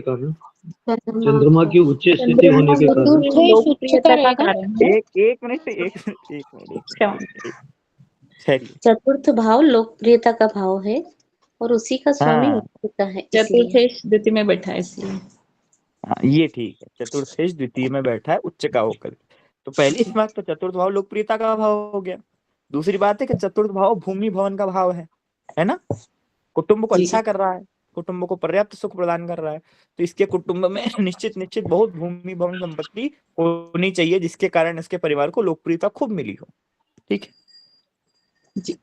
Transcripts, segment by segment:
कारण चंद्रमा चंद्रमा की उच्च स्थिति होने के कारण लोकप्रियता का कारण है। एक मिनट चतुर्थ भाव लोकप्रियता का भाव है और उसी का स्वामी हाँ। होता है, चतुर्थेश द्वितीय में बैठा है इसलिए। हाँ, ये ठीक है। चतुर्थेश द्वितीय में बैठा है उच्च का होकर। तो पहली बात तो चतुर्थ भाव लोकप्रियता का भाव हो गया। दूसरी बात है कि चतुर्थ भाव भूमि भवन का भाव है ना। कुटुंब को अच्छा कर रहा है, कुटुंब को पर्याप्त सुख प्रदान कर रहा है, तो इसके कुटुंब में निश्चित बहुत भूमि भवन संपत्ति होनी चाहिए, जिसके कारण इसके परिवार को लोकप्रियता खूब मिली हो। ठीक है जी।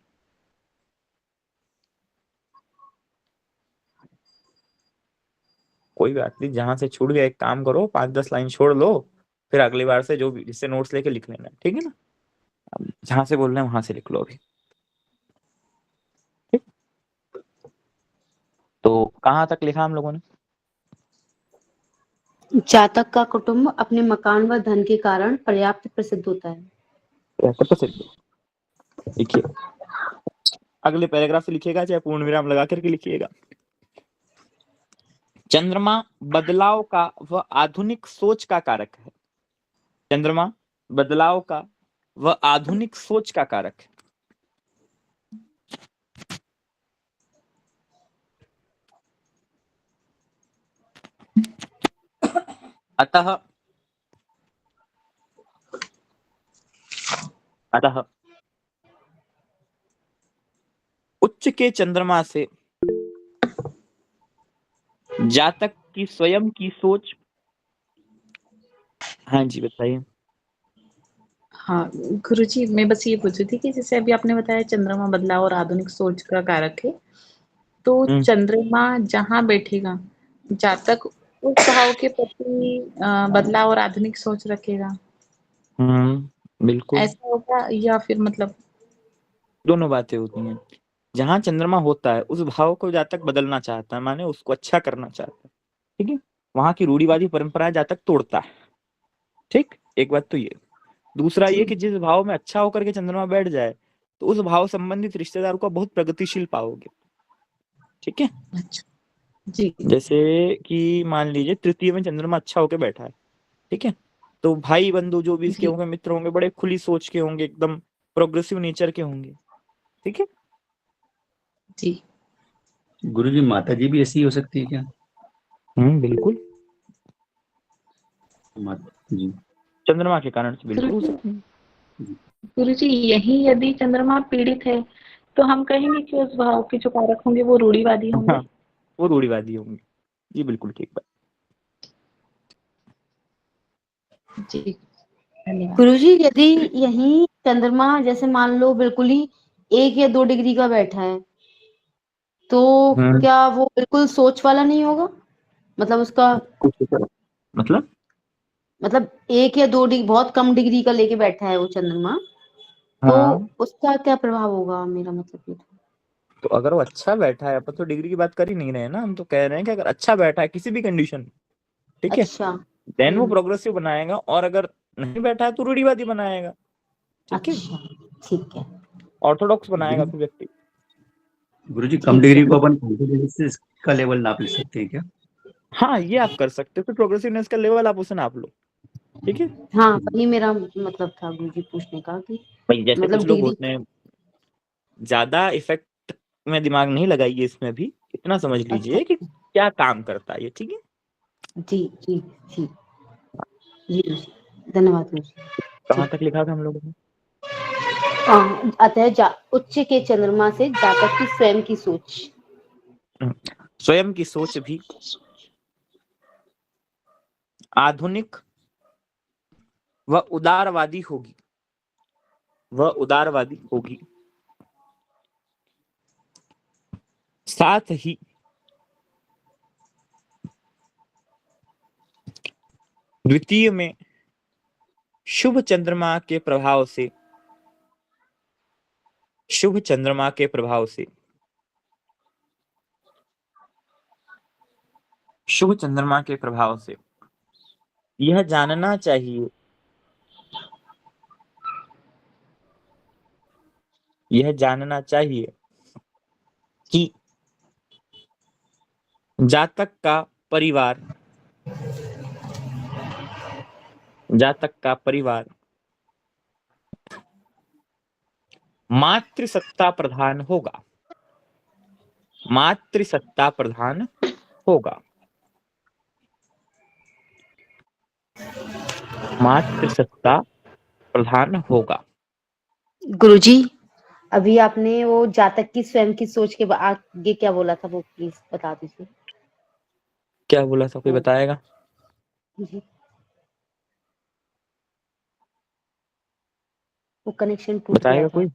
कोई बात नहीं, जहां से छूट गया एक काम करो, 5-10 लाइन छोड़ लो, फिर अगली बार से जो भी जिससे नोट्स लेके लिख लेना, ठीक है ना। जहां से बोल रहे हैं वहां से लिख लो अभी। ठीक, तो कहाँ तक लिखा हम लोगों ने? जातक का कुटुंब अपने मकान व धन के कारण पर्याप्त प्रसिद्ध होता है। लिखिए, अगले पैराग्राफ से लिखिएगा, चाहे पूर्ण विराम लगा करके लिखिएगा। चंद्रमा बदलाव का व आधुनिक सोच का कारक है। चंद्रमा बदलाव का व आधुनिक सोच का कारक है। अतः उच्च के चंद्रमा से जातक की स्वयं की सोच। हाँ जी बताइए। हाँ गुरुजी, मैं बस ये पूछ रही थी कि जैसे अभी आपने बताया चंद्रमा बदलाव और आधुनिक सोच का कारक है, तो चंद्रमा जहाँ बैठेगा जातक उस भाव के प्रति बदलाव और आधुनिक सोच रखेगा। बिल्कुल ऐसा होगा या फिर मतलब दोनों बातें होती हैं। जहां चंद्रमा होता है उस भाव को जातक बदलना चाहता है, माने उसको अच्छा करना चाहता है। ठीक है, वहां की रूढ़िवादी परंपराएं जातक तोड़ता है। ठीक, एक बात तो ये। दूसरा ये कि जिस भाव में अच्छा होकर के चंद्रमा बैठ जाए तो उस भाव संबंधित रिश्तेदार को बहुत प्रगतिशील पाओगे। ठीक है, जी, जैसे कि मान लीजिए तृतीय में चंद्रमा अच्छा होकर बैठा है, ठीक है, तो भाई बंधु जो भी इसके होंगे, मित्र होंगे, बड़े खुली सोच के होंगे, एकदम प्रोग्रेसिव नेचर के होंगे। ठीक है जी। गुरुजी, माता जी भी ऐसी हो सकती है क्या? बिल्कुल, माता जी चंद्रमा के कारण से बिल्कुल हो सकती है। गुरुजी, यही यदि चंद्रमा पीड़ित है तो हम कहेंगे कि उस भाव के जो कारक होंगे वो रूढ़िवादी होंगे। हाँ, वो रूढ़िवादी होंगे। ये बिल्कुल ठीक बात। जी धन्यवाद। गुरुजी, यदि यही चंद्रमा जैसे मान लो बिल्कुल ही 1 या 2 डिग्री का बैठा है, तो क्या वो बिल्कुल सोच वाला नहीं होगा? मतलब उसका मतलब 1 या 2 डिग्री, बहुत कम डिग्री का लेके बैठा है वो चंद्रमा, तो उसका क्या प्रभाव होगा? मेरा मतलब ये था। तो अगर वो अच्छा बैठा है, अपन तो डिग्री की बात कर ही नहीं रहे हैं ना, हम तो कह रहे हैं कि अगर अच्छा बैठा है किसी भी कंडीशन, ठीक है, अच्छा, देन वो प्रोग्रेसिव बनाएगा, और अगर नहीं बैठा है तो रूढ़िवादी बनाएगा। ठीक है, अच्छा, ठीक है, ऑर्थोडॉक्स बनाएगा फिर व्यक्ति। गुरुजी, कम डिग्री को अपन कॉन्फिडेंस का लेवल नाप ले सकते हैं क्या? हाँ, ये आप कर सकते हो, फिर प्रोग्रेसिवनेस का लेवल आप उसे नाप लो। ठीक है, हाँ, वही मेरा मतलब था गुरुजी पूछने का कि भाई जैसे मतलब कुछ लोग डिग्री। होते हैं, ज्यादा इफेक्ट में दिमाग नहीं लगाइए, इसमें भी इतना समझ लीजिए कि क्या काम करता है ये। ठीक है, जी जी जी जी, धन्यवाद गुरुजी। कहाँ तक लिखा था हम लोगों ने? अतः उच्च के चंद्रमा से जातक की स्वयं की सोच। स्वयं की सोच भी आधुनिक व उदारवादी होगी, साथ ही द्वितीय में शुभ चंद्रमा के प्रभाव से यह जानना चाहिए कि जातक का परिवार, जातक का परिवार मातृसत्ता प्रधान होगा, मातृसत्ता प्रधान होगा, मातृसत्ता प्रधान होगा। गुरुजी, अभी आपने वो जातक की स्वयं की सोच के आगे क्या बोला था, वो प्लीज बता दीजिए। क्या बोला था, कोई बताएगा? जी, वो कनेक्शन टूट गया बताएगा था। कोई?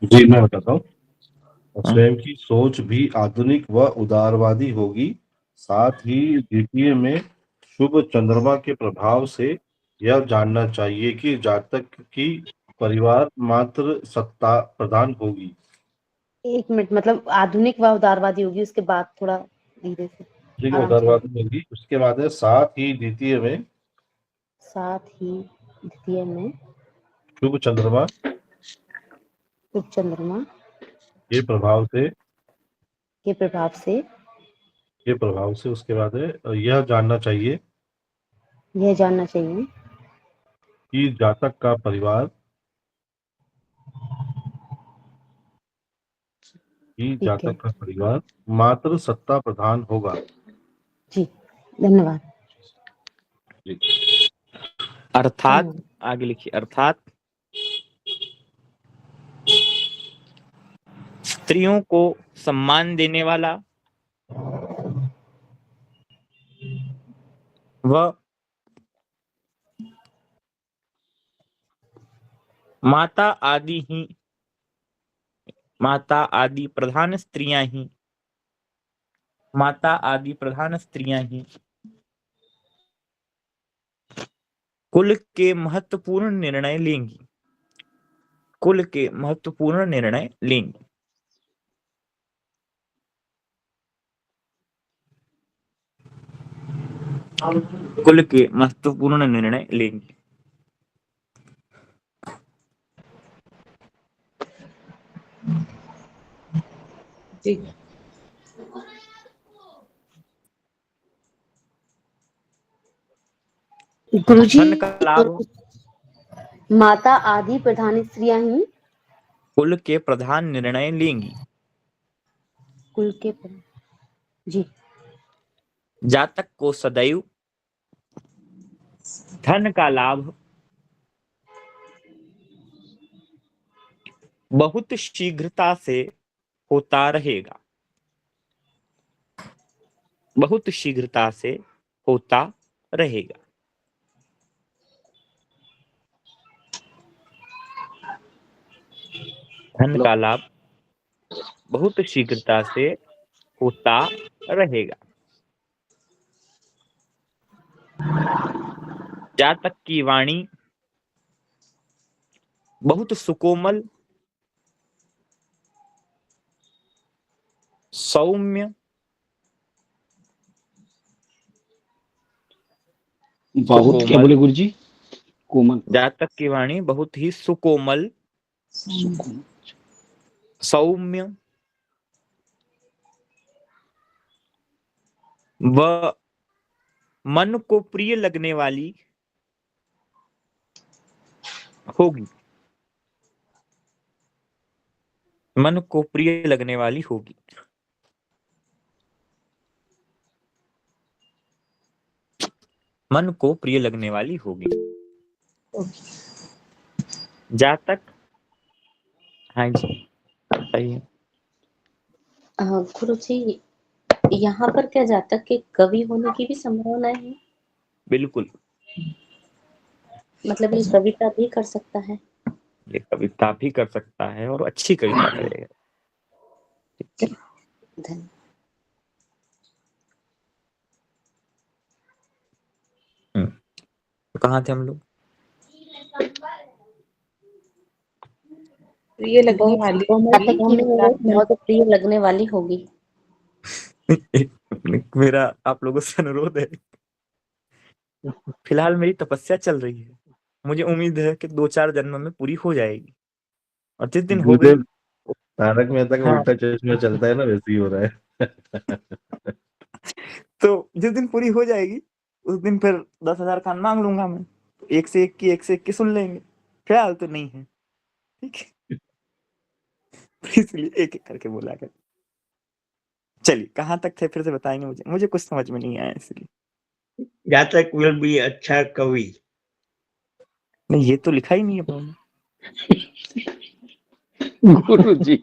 जी मैं बताता हूँ। हाँ। स्वयं की सोच भी आधुनिक व उदारवादी होगी। साथ ही द्वितीय में शुभ चंद्रमा के प्रभाव से यह जानना चाहिए कि जातक की परिवार मात्र सत्ता प्रधान होगी। एक मिनट, मतलब आधुनिक व उदारवादी होगी, उसके बाद थोड़ा धीरे से ठीक है, आराम से। उदारवादी होगी। उसके बाद है साथ ही द्वितीय में साथ ही द्वितीय में शुभ चंद्रमा शुभ चंद्रमा के प्रभाव से के प्रभाव से उसके बाद है यह जानना चाहिए यह जानना चाहिए कि जातक का परिवार ठीक है मात्र सत्ता प्रधान होगा। जी, धन्यवाद। जी। अर्थात, आगे लिखिए, अर्थात स्त्रियों को सम्मान देने वाला व माता आदि प्रधान स्त्रियां ही कुल के महत्वपूर्ण निर्णय लेंगी, कुल के महत्वपूर्ण निर्णय लेंगी। कुल के महत्वपूर्ण निर्णय लेंगी। जी गुरुजी, धन का लाभ माता आदि प्रधान स्त्रियां ही कुल के प्रधान निर्णय लेंगी। कुल के जी। जातक को सदैव धन का लाभ बहुत शीघ्रता से होता रहेगा, बहुत शीघ्रता से होता रहेगा। धन का लाभ बहुत शीघ्रता से होता रहेगा। जातक की वाणी बहुत सुकोमल, सौम्य, बहुत क्या बोले गुरुजी? कोमल, जातक की वाणी बहुत ही सुकोमल, सौम्य व मन को प्रिय लगने वाली होगी, मन को प्रिय लगने वाली होगी। मन को प्रिय लगने वाली होगी। जातक, हाँ जी सही है। गुरुजी, यहाँ पर क्या जातक के कवि होने की भी संभावना है? बिल्कुल, मतलब ये कविता भी कर सकता है? ये कविता भी कर सकता है और अच्छी कविता करेगा। धन्यवाद। तो कहाँ थे हम लोग? प्रिय लगने वाली जातक की विचार बहुत प्रिय लगने वाली होगी। मेरा आप लोगों से अनुरोध है, फिलहाल मेरी तपस्या चल रही है, मुझे उम्मीद है कि 2-4 जन्म में पूरी हो जाएगी, और जिस दिन हो गई। तारक मेहता का हाँ, उल्टा चश्मा चलता है ना, वैसे ही हो रहा है। तो जिस दिन पूरी हो जाएगी उस दिन फिर 10,000 खान मांग लूंगा मैं, एक से एक की सुन लेंगे। ख्याल तो नहीं है, ठीक है। इसलिए एक एक करके बोला कर। चलिए कहाँ तक थे फिर से बताएंगे? मुझे कुछ समझ में नहीं आया इसलिए। जातक विल बी अच्छा कवि। नहीं, ये तो लिखा ही नहीं है प्रभु। गुरु जी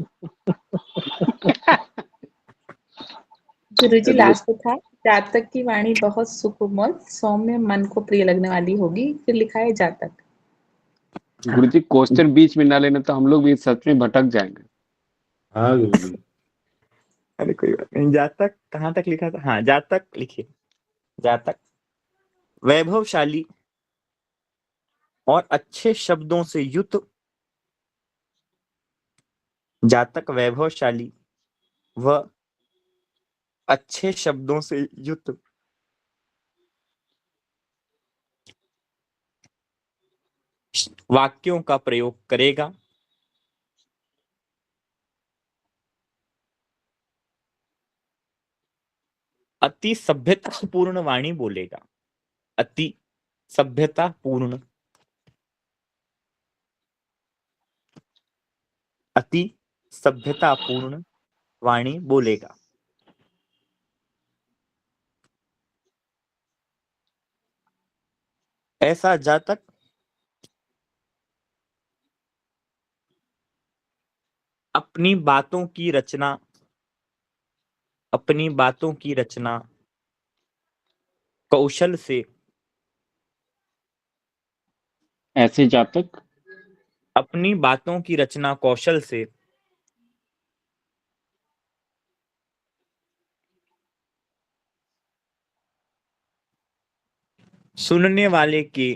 गुरुजी लास्ट था, जातक की वाणी बहुत सुकोमल सौम्य मन को प्रिय लगने वाली होगी, फिर लिखा है जातक। गुरु जी क्वेश्चन बीच में ना लेना तो हम लोग भी सच में भटक जाएंगे। हाँ गुरुजी। अरे कोई बात नहीं। जातक कहाँ तक लिखा था? हाँ, जातक लिखिए। जातक वैभवशाली और अच्छे शब्दों से युक्त, जातक वैभवशाली व अच्छे शब्दों से युक्त वाक्यों का प्रयोग करेगा, अति सभ्यतापूर्ण वाणी बोलेगा। अति सभ्यतापूर्ण, अति सभ्यतापूर्ण वाणी बोलेगा। ऐसा जातक अपनी बातों की रचना कौशल से, ऐसे जातक अपनी बातों की रचना कौशल से सुनने वाले के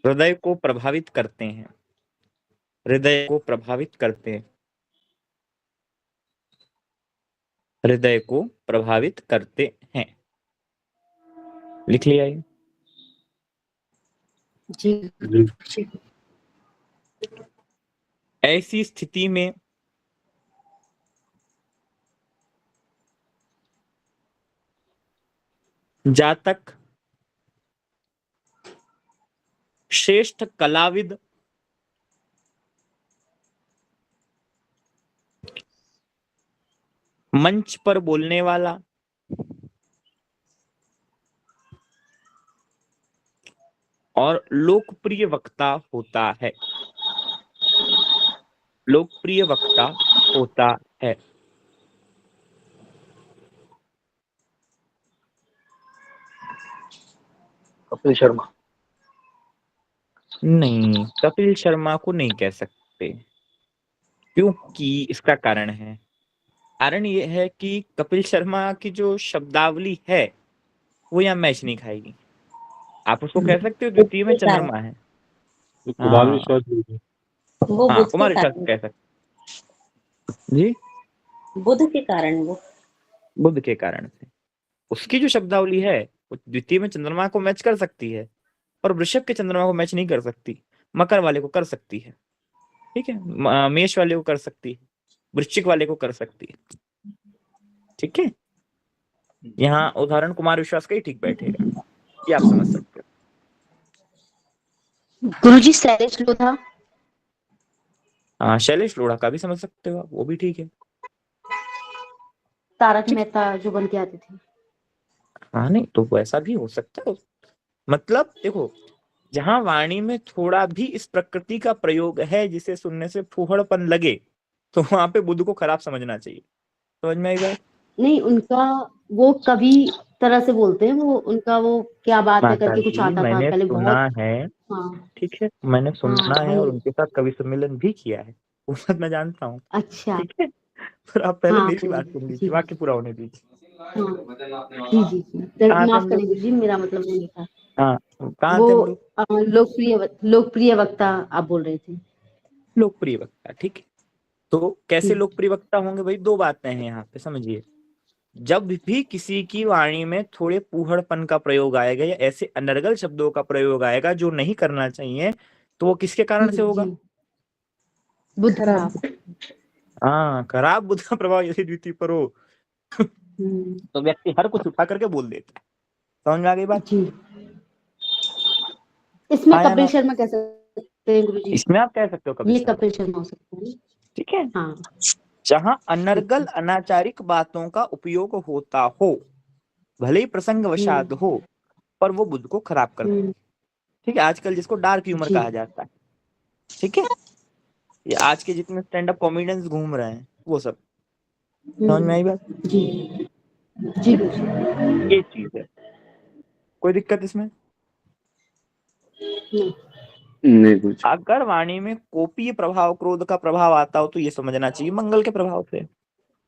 हृदय को प्रभावित करते हैं, हृदय को प्रभावित करते हैं, हृदय को प्रभावित करते हैं। लिख लिया ये? जी। ऐसी स्थिति में जातक श्रेष्ठ कलाविद मंच पर बोलने वाला और लोकप्रिय वक्ता होता है, लोकप्रिय वक्ता होता है। कपिल शर्मा? नहीं, कपिल शर्मा को नहीं कह सकते, क्योंकि इसका कारण है। कारण ये है कि कपिल शर्मा की जो शब्दावली है वो यहाँ मैच नहीं खाएगी। आप उसको कह सकते हो द्वितीय में चंद्रमा है। कुमार हाँ, विश्वास जी। वो हाँ, बुध के कुमार विश्वास कारण, कह सकते जी, बुध के कारण वो बुध के कारण से उसकी जो शब्दावली है वो द्वितीय में चंद्रमा को मैच कर सकती है, और वृषभ के चंद्रमा को मैच नहीं कर सकती। मकर वाले को कर सकती है, ठीक है, मेष वाले को कर सकती है, वृश्चिक वाले को कर सकती है, ठीक है। यहाँ उदाहरण कुमार विश्वास का ही ठीक बैठेगा, ये आप समझ सकते हो। गुरुजी शैलेश लोढ़ा? हाँ, शैलेश लोढ़ा का भी समझ सकते हो आप, वो भी ठीक है। तारक मेहता जो बन के आते थे। हाँ, नहीं तो वैसा भी हो सकता है। मतलब देखो, जहां वाणी में थोड़ा भी इस प्रकृति का प्रयोग है जिसे सुनने से फूहड़पन लगे, तो वहां पे बुद्ध को खराब समझना चाहिए। समझ में आई बात? नहीं, उनका वो कवि तरह से बोलते हैं, वो उनका वो क्या बात है करके कुछ आता था मैंने पहले सुना बहुत। है, हाँ ठीक है, मैंने सुना है वही। और उनके साथ कवि सम्मेलन भी किया है, वो बात मैं जानता हूँ, अच्छा। ठीक है। पर आप पहले हाँ मेरी बात सुन लीजिए, जी वाक्य पूरा होने दीजिए। जी जी जी, कहाँ थे माफ हम करें लोग? गुरुजी, मेरा मतलब वो नहीं था। हाँ, कहाँ वो थे हम लोग? लोकप्रिय वक्ता आप बोल रहे थे। लोकप्रिय वक्ता, ठीक है। तो कैसे जी। लोकप्रिय वक्ता होंगे भाई? दो बातें हैं यहाँ पे, समझिए। जब भी किसी की वाणी में थोड़े फूहड़पन का प्रयोग आएगा या ऐसे अनर्गल शब्दों का प्रयोग आएगा जो नहीं करना चाहिए, तो वो किसके कारण से होगा? जी, बुध खराब। हाँ, खराब बुध का प्रभाव यदि द्वितीय पर हो तो व्यक्ति हर कुछ उठा करके बोल देता है। समझ में आ गई बात? जी, इसमें हाँ या कपिल ना? शर्मा कह सकते हैं गुरुजी, इसमें आप कह सकते हो कभी ये शर्मा, कपिल शर्मा हो सकता है। ठीक है। हाँ, जहां अनर्गल अनाचारिक बातों का उपयोग होता हो, भले ही प्रसंग वशात हो, पर वो बुद्ध को खराब करता है। ठीक है, आजकल जिसको डार्क ह्यूमर जी। कहा जाता है, ठीक है, ये आज के जितने स्टैंड अप कॉमेडियंस घूम रहे हैं वो सब। समझ में आई बात? जी, जी गुरुजी। ये चीज है, कोई दिक्कत इसमें? नहीं गुरुजी। अगर वाणी में कोपीय प्रभाव, क्रोध का प्रभाव आता हो तो ये समझना चाहिए मंगल के प्रभाव से।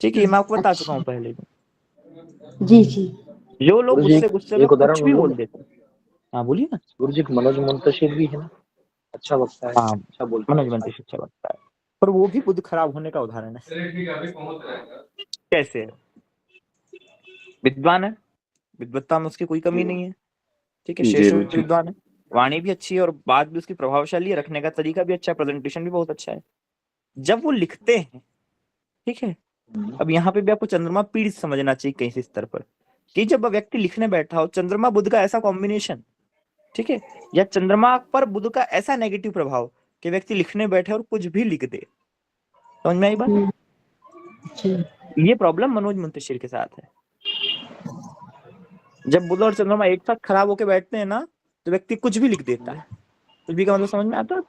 ठीक है, मैं आपको बता चुका हूँ पहले भी। जी, जी। जो लोग गुरुजी गुस्से गुस्से में एक उदाहरण कुछ भी बोलूं बोल मैं? देते हैं। हाँ बोलिए ना। गुरुजी एक मनोज मुंतशिर भी है ना, अच्छा वक्ता है, हाँ, अच्छा बोलता है। मैनेजमेंट शिक्षा बनता है, पर वो भी बुद्ध खराब होने का उदाहरण है। कैसे? विद्वान है, विद्वत्ता में उसकी कोई कमी नहीं है, ठीक है, जी श्रेष्ठ गुरुजी। विद्वान है, वाणी भी अच्छी है और बात भी उसकी प्रभावशाली है, रखने का तरीका भी अच्छा है, प्रेजेंटेशन भी बहुत अच्छा है। जब वो लिखते हैं, ठीक है, अब यहाँ पे भी आपको चंद्रमा पीढ़ समझना चाहिए कहीं से स्तर पर, कि जब व्यक्ति लिखने बैठा हो, चंद्रमा बुध का ऐसा कॉम्बिनेशन, ठीक है, या चंद्रमा पर बुध का ऐसा नेगेटिव प्रभाव कि व्यक्ति लिखने बैठे और कुछ भी लिख दे। समझ में आई बात? ये प्रॉब्लम मनोज मुंतशिर के साथ है। जब बुध और चंद्रमा एक साथ खराब होके बैठते हैं ना, तो व्यक्ति कुछ भी लिख देता है। कुछ भी का मतलब समझ में आता है?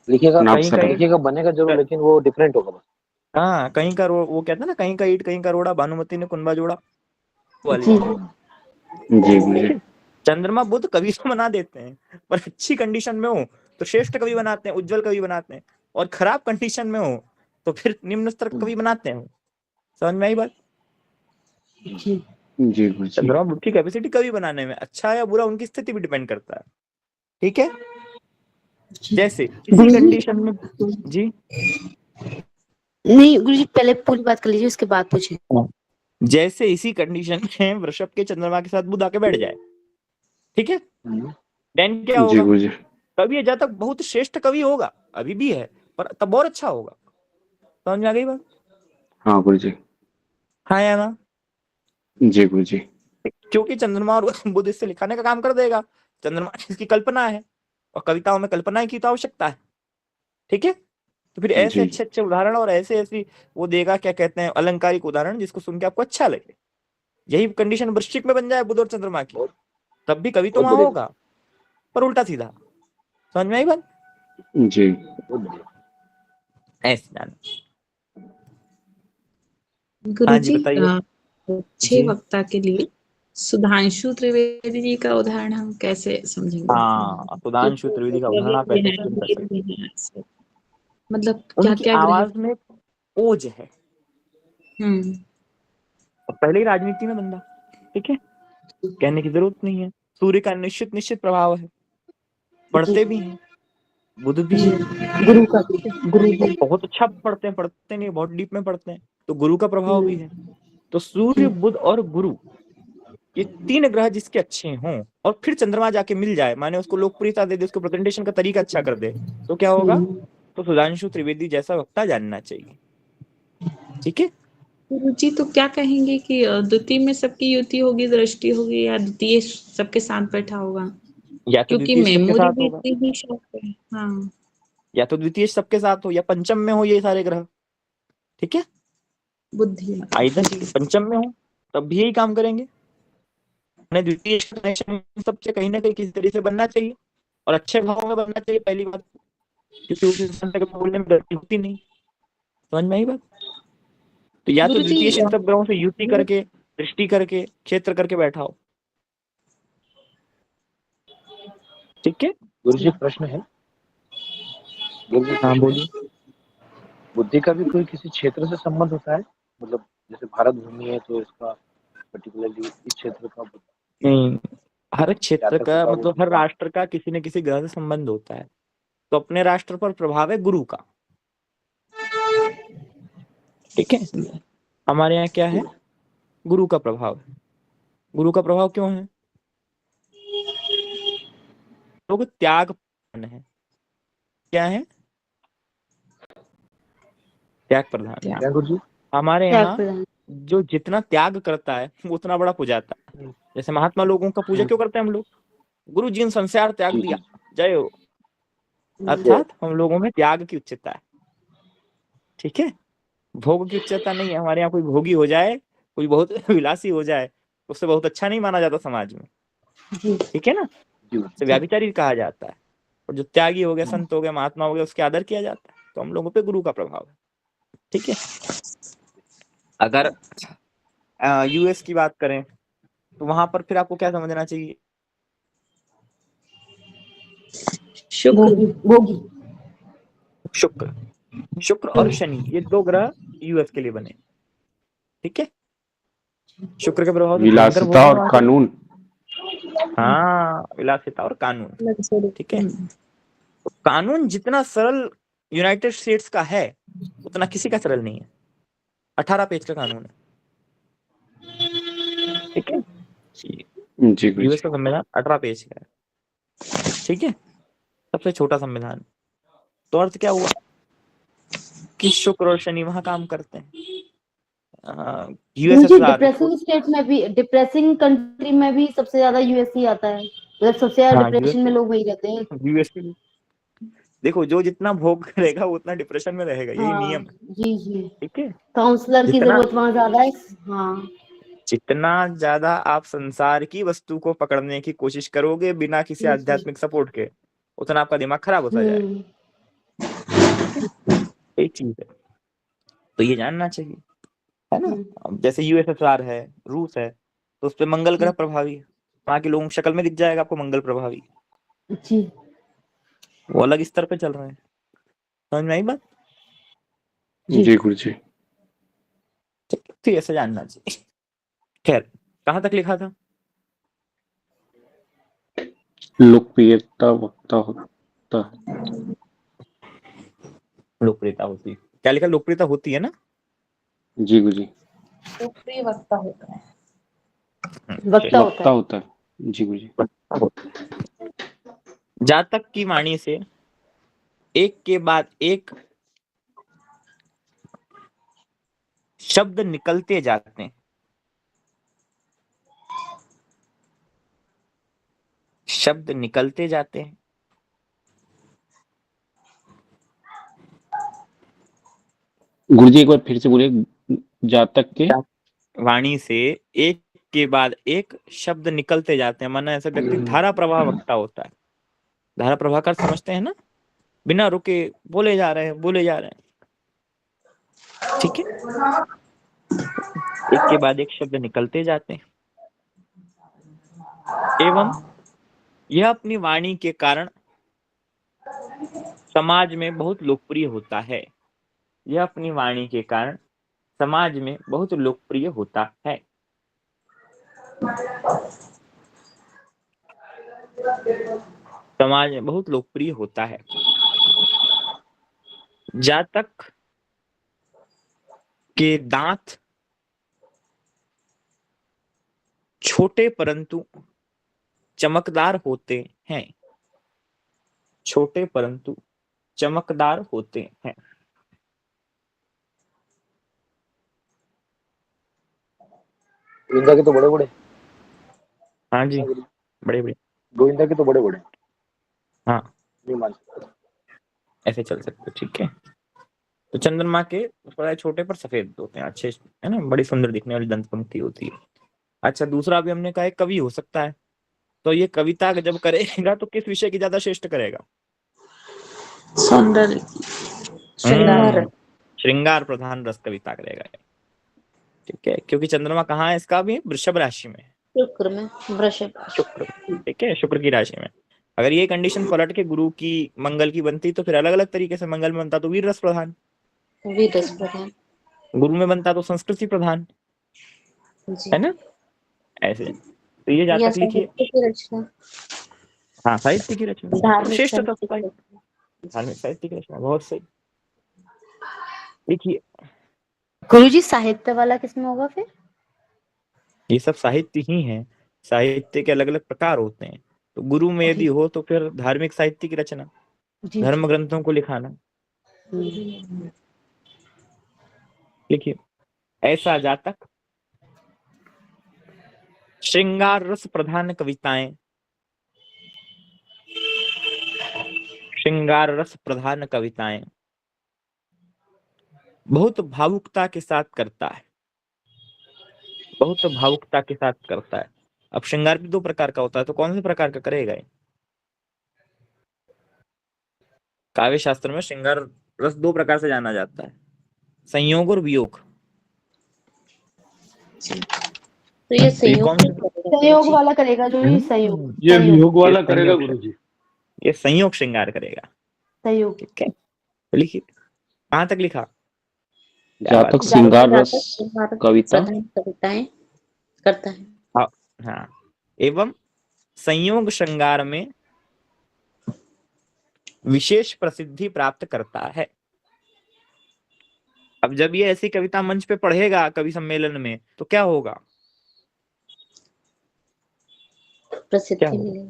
लिखेगा कहीं कहीं लिखेगा बनेगा जरूर, लेकिन वो डिफरेंट होगा बस। हाँ, कहीं का वो कहते हैं ना, कहीं का ईंट कहीं का रोड़ा, भानुमति ने कुंभा जोड़ा, वो वाली जी, बात। जी गुरुजी। चंद्रमा बुध कवि तो बना देते हैं, पर अच्छी कंडीशन में हो तो श्रेष्ठ कवि बनाते हैं, उज्जवल कवि बनाते हैं, और खराब कंडीशन में हो तो फिर निम्न स्तर कवि बनाते हैं। समझ में आई बात? जी, जी गुरुजी। चंद्रमा बुध की कैपेसिटी कवि बनाने में, अच्छा या बुरा उनकी स्थिति भी डिपेंड करता है। ठीक है, जैसे इसी गुरुजी। कंडीशन में जी नहीं गुरुजी, पहले पूरी बात कर लीजिए, उसके बाद पूछिए। जैसे इसी कंडीशन में वृषभ के चंद्रमा के साथ बुध आके बैठ जाए, ठीक है, देन क्या जी होगा? गुरुजी। कवि जब तक बहुत श्रेष्ठ कवि होगा, अभी भी है, पर तब और अच्छा होगा। समझ में आ गई बात? हाँ गुरुजी। हाँ या ना? जी गुरुजी। क्योंकि चंद्रमा और बुध इससे लिखाने का काम कर देगा। चंद्रमा इसकी कल्पना है और कविताओं में कल्पना की तो आवश्यकता है। ठीक है, तो फिर ऐसे जी। अच्छे अच्छे उदाहरण और ऐसे ऐसी वो देगा, क्या कहते हैं, अलंकारिक उदाहरण, जिसको सुन के आपको अच्छा लगे। यही कंडीशन वृश्चिक में बन जाए बुध और चंद्रमा की, तब भी कवि तो वहां होगा, पर उल्टा सीधा। समझ में आई बात? जी। ऐसे जाना। हाँ जी गुरुजी बताइए। अच्छे जी वक्ता के लिए सुधांशु त्रिवेदी जी का उदाहरण हम कैसे समझेंगे? हाँ, सुधांशु त्रिवेदी का उदाहरण आप ऐसे एक्सप्लेन कर सकते हैं। मतलब क्या उनकी क्या आवाज में ओज है, और पहले ही राजनीति में बंदा, ठीक है, कहने की जरूरत नहीं है। सूर्य का निश्चित निश्चित प्रभाव है, पढ़ते भी हैं, बुध भी है, गुरु का भी, गुरु और भी। बहुत अच्छा पढ़ते नहीं, बहुत डीप में पढ़ते हैं, तो गुरु का प्रभाव भी है। तो सूर्य, बुध और गुरु, ये तीन ग्रह जिसके अच्छे हों, और फिर चंद्रमा जाके मिल जाए, माने उसको लोकप्रियता दे दे, उसको प्रेजेंटेशन का तरीका अच्छा कर दे, तो क्या होगा? तो सुधांशु त्रिवेदी जैसा वक्ता जानना चाहिए। ठीक है, गुरुजी तो क्या कहेंगे कि द्वितीय में सबकी युति होगी, दृष्टि होगी, या द्वितीय सबके साथ बैठा होगा? या तो क्योंकि द्वितीय सबके मेमोरी साथ भी होगा, इतनी ही शार्प है। हाँ, या तो द्वितीय सबके साथ हो, या पंचम में हो ये सारे ग्रह। ठीक है, बुद्धि आइदर जी। पंचम में हो तब भी यही काम करेंगे। उन्हें द्वितीय कनेक्शन सबसे कहीं ना कहीं किसी तरीके से बनना चाहिए, और अच्छे भाव में बनना चाहिए, पहली बात, क्योंकि उस इंसान से बोलने में गलती होती नहीं। समझ में आई बात? तो या तो गुरुजी द्वितीय सब ग्रहों से युति करके, दृष्टि करके, क्षेत्र करके बैठा हो। ठीक है, गुरुजी प्रश्न है। गुरुजी हाँ प्रश्न है, बोलिए। बुद्धि का भी कोई किसी क्षेत्र से संबंध होता है? मतलब जैसे भारत भूमि है तो इसका पर्टिकुलरली इस क्षेत्र का नहीं, हर क्षेत्र जातक का होगा वो मतलब हर राष्ट्र का किसी न किसी ग्रह से संबंध होता है। तो अपने राष्ट्र पर प्रभाव है गुरु का। ठीक है, हमारे यहाँ क्या है? गुरु का प्रभाव है। गुरु का प्रभाव क्यों है? लोग त्याग है, क्या है, त्याग प्रधान। क्या गुरु जी? हमारे त्याग यहाँ प्रधान। जो जितना त्याग करता है वो उतना बड़ा पूजाता है। जैसे महात्मा लोगों का पूजा क्यों करते हैं हम लोग? गुरु जी ने संसार त्याग जी दिया, जय हो। हम्म, अर्थात हम लोगों में त्याग की उच्चता है। ठीक है, भोग की उच्चता नहीं है। हमारे यहाँ कोई भोगी हो जाए, कोई बहुत विलासी हो जाए, उससे बहुत अच्छा नहीं माना जाता समाज में। जी ठीक है ना, जी उसे व्याभिचारी कहा जाता है। और जो त्यागी हो गया, संत हो गया, महात्मा हो गया, उसके आदर किया जाता है। तो हम लोगों पे गुरु का प्रभाव है। ठीक है, अगर यूएस की बात करें तो वहां पर फिर आपको क्या समझना चाहिए? शुक्र। भोगी भोगी। शुक्र, शुक्र और शनि, ये दो ग्रह यूएस के लिए बने। ठीक है, शुक्र के प्रभाव से भयंकर विलासिता भोगी और वहां के। कानून। हाँ, विलासिता और कानून। लग्जरी। ठीक है, तो कानून जितना सरल यूनाइटेड स्टेट्स का है उतना किसी का सरल नहीं है। 18 पेज का कानून है। ठीक है, जी गुरु यूएस जी। का संविधान 18 पेज का है। ठीक है, सबसे छोटा संविधान। तो अर्थ क्या हुआ कि शुक्र और शनि वहां काम करते हैं। मुझे यूएसएसआर डिप्रेसिंग स्टेट में भी, डिप्रेसिंग कंट्री में भी सबसे ज्यादा यूएसई आता है, मतलब सबसे ज्यादा हाँ, डिप्रेशन में लोग वही रहते हैं। यूएस देखो, जो जितना भोग करेगा वो उतना डिप्रेशन में रहेगा, यही हाँ नियम है। जी जी, ठीक है, काउंसलर की जितना जरूरत वहां ज्यादा है। हाँ जितना ज्यादा आप संसार की वस्तु को पकड़ने की कोशिश करोगे बिना किसी जी जी। आध्यात्मिक सपोर्ट के, उतना आपका दिमाग खराब होता जाएगा। एक चीज है, तो ये जानना चाहिए, है ना। अब जैसे यूएसएसआर है, रूस है, तो उस पे मंगल ग्रह प्रभावी है। वहां के लोगों की शक्ल में दिख जाएगा आपको मंगल प्रभावी। जी वो अलग स्तर पे चल रहे हैं। समझ में आई बात? जी गुरु जी। तो ऐसे जानना चाहिए। खैर, कहाँ तक लिखा था? लोकप्रियता वक्ता होता है। लोकप्रियता होती है, क्या लिखा? लोकप्रियता होती है ना। जी गुरु जी। लोकप्रिय वक्ता होता है। वक्ता होता वक्ता है। होता है। जी गुरु जी। जातक की वाणी से एक के बाद एक शब्द निकलते जाते हैं। शब्द निकलते जाते हैं। गुरु जी एक बार फिर से बोलिए, जातक के वाणी से एक के बाद एक शब्द निकलते जाते हैं, माना ऐसा व्यक्ति धारा प्रवाह वक्ता होता है। धारा प्रवाह का समझते हैं ना, बिना रुके बोले जा रहे हैं, बोले जा रहे हैं। ठीक है, एक के बाद एक शब्द निकलते जाते हैं, एवं यह अपनी वाणी के कारण समाज में बहुत लोकप्रिय होता है। यह अपनी वाणी के कारण समाज में बहुत लोकप्रिय होता है। समाज में बहुत लोकप्रिय होता है। जातक के दांत छोटे परंतु चमकदार होते हैं। छोटे परंतु चमकदार होते हैं। गोविंदा के तो बड़े बड़े। हाँ जी, बड़े बड़े। गोविंदा के तो बड़े बड़े। हाँ, नहीं मान सकता। ऐसे चल सकते। ठीक है, तो चंद्रमा के थोड़ा छोटे पर सफेद होते हैं, अच्छे, है ना, बड़ी सुंदर दिखने वाली दंत पंक्ति होती है। अच्छा, दूसरा भी हमने कहा है कवि हो सकता है। तो ये कविता जब करेगा तो किस विषय की ज्यादा श्रेष्ठ करेगा? सौंदर्य, श्रृंगार। श्रृंगार प्रधान रस कविता करेगा। ठीक है, क्योंकि चंद्रमा कहाँ है इसका? भी वृषभ राशि में। शुक्र में, वृषभ। शुक्र, ठीक है, शुक्र की राशि में। अगर ये कंडीशन पलट के गुरु की मंगल की बनती तो फिर अलग अलग तरीके से मंगल में बनता तो वीर रस प्रधान, वीर रस प्रधान। गुरु में बनता तो संस्कृति प्रधान, जी। है ना। ऐसे तो ये या जातक लिखिए। साहित्य की रचना, हाँ, साहित्य की रचना, धार्मिक श्रेष्ठ साहित्य तत्व, की रचना। धार्मिक साहित्य की रचना, बहुत सही लिखिए। गुरुजी साहित्य वाला किसमें होगा फिर? ये सब साहित्य ही है। साहित्य के अलग अलग प्रकार होते हैं, तो गुरु में यदि जी हो तो फिर धार्मिक साहित्य की रचना, जी धर्म जी ग्रंथों को लिखाना। लिखिए, ऐसा जातक श्रृंगार रस प्रधान कविताएं, श्रृंगार रस प्रधान कविताएं बहुत भावुकता के साथ करता है, बहुत भावुकता के साथ करता है। अब श्रृंगार भी दो प्रकार का होता है, तो कौन से प्रकार का करेगा ये? काव्य शास्त्र में श्रृंगार रस दो प्रकार से जाना जाता है, संयोग और वियोग। तो ये तो ये संयोग कौन नहीं सा? करेगा गुरु संयोग जी? वाला करेगा जो ये संयोग ये संयोग वियोग वाला ये करेगा संयोग गुरुजी। ये संयोग श्रृंगार करेगा। संयोग ठीक है, तो लिखिए, कहाँ तक लिखा? क्या जहाँ बात तक है। श्रृंगार जातक रस श्रृंगार कविता प्रधान कविताएं करता है। हाँ, एवं संयोग श्रृंगार में विशेष प्रसिद्धि प्राप्त करता है। अब जब ये ऐसी कविता मंच पे पढ़ेगा कवि सम्मेलन में तो क्या होगा? क्या प्रसिद्धि होगा? मिलेगी।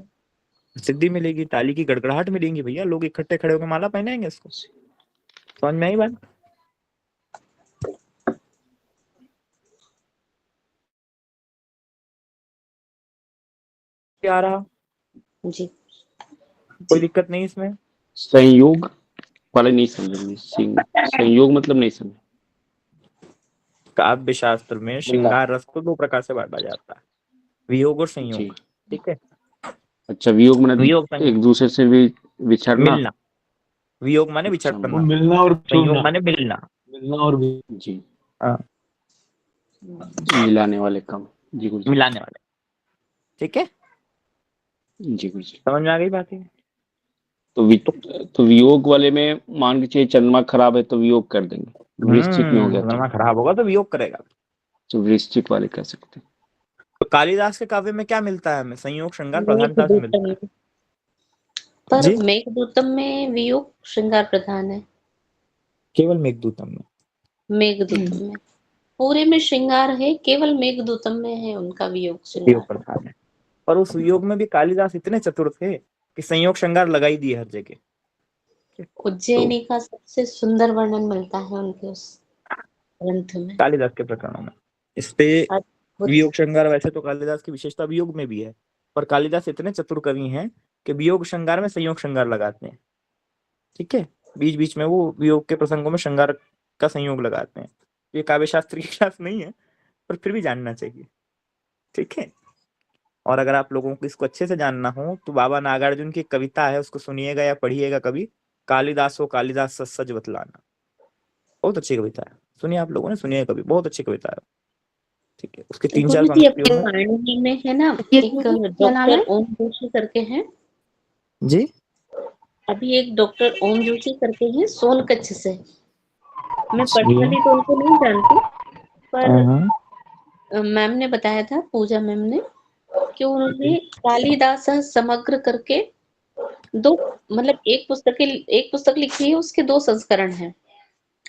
प्रसिद्धि मिलेगी, ताली की गड़गड़ाहट मिलेंगी भैया, लोग इकट्ठे खड़े होकर माला पहनाएंगे इसको। समझ में आई बात? क्या आ रहा? जी कोई दिक्कत नहीं इसमें? संयोग वाले नहीं समझेंगे। संयोग मतलब नहीं समझ। काव्य शास्त्र में श्रृंगार रस को दो प्रकार से बांटा जाता है, वियोग और जी संयोग। ठीक है, अच्छा, वियोग माने वियोग संयोग एक दूसरे से भी विछड़ना। मिलना, वियोग माने अच्छा, विछड़ना, मिलना और संयोग छूना, माने मिलना। मिलना और भी जी हाँ, मिलाने वाले काम। जी गुरुजी। मिलाने वाले। ठीक है, जी गुरुजी। समझ में आ गई बात? तो वियोग वाले में मान के चलिए चंद्रमा खराब है तो वियोग कर देंगे। वृश्चिक में हो गया चंद्रमा खराब होगा तो वियोग करेगा। तो वृश्चिक वाले कह सकते हैं। तो कालिदास के काव्य में क्या मिलता है हमें? संयोग श्रृंगार प्रधानता से मिलता मेघदूतम है। पर जी, मेघदूतम में वियोग श्रृंगार प्रधान है। केवल मेघदूतम में। मेघदूतम में पूरे में श्रृंगार है, केवल मेघदूतम में है उनका वियोग वियोग श्रृंगार। प्रधान है, और उस वियोग में भी कालिदास इतने चतुर थे कि संयोग श्रृंगार लगा ही दिए हर जगह। तो उज्जैनी का सबसे सुंदर वर्णन मिलता है उनके उस ग्रंथ में। कालिदास के प्रकरणों में इस पे अद्भुत। वियोग श्रृंगार, वैसे तो कालिदास की विशेषता वियोग में भी है, पर कालिदास इतने चतुर कवि हैं कि वियोग श्रृंगार में संयोग श्रृंगार लगाते हैं। ठीक है, बीच बीच में वो वियोग के प्रसंगों में श्रृंगार का संयोग लगाते हैं। ये काव्य शास्त्र की क्लास नहीं है, पर फिर भी जानना चाहिए। ठीक है, और अगर आप लोगों को इसको अच्छे से जानना हो तो बाबा नागार्जुन की एक कविता है, उसको सुनिएगा या पढ़िएगा कभी, कालिदास हो कालिदास सच सच बतलाना। बहुत अच्छी कविता है, सुनिए, आप लोगों ने सुनिए कभी, बहुत अच्छी कविता है। ठीक है, उसके 3-4 गुरु जी अपने पंक्तियों में। पाणिनि में है ना, ये एक क्या नाम डॉक्टर है? ओम जोशी करके हैं। जी, अभी एक डॉक्टर ओम जोशी करके हैं सोनकच्छ से। मैं जी, पर्सनली तो उनको नहीं जानती, पर हाँ, मैम ने बताया था, पूजा मैम ने, कि उन्होंने कालिदास समग्र करके दो, मतलब एक पुस्तक लिखी है, उसके 2 संस्करण हैं।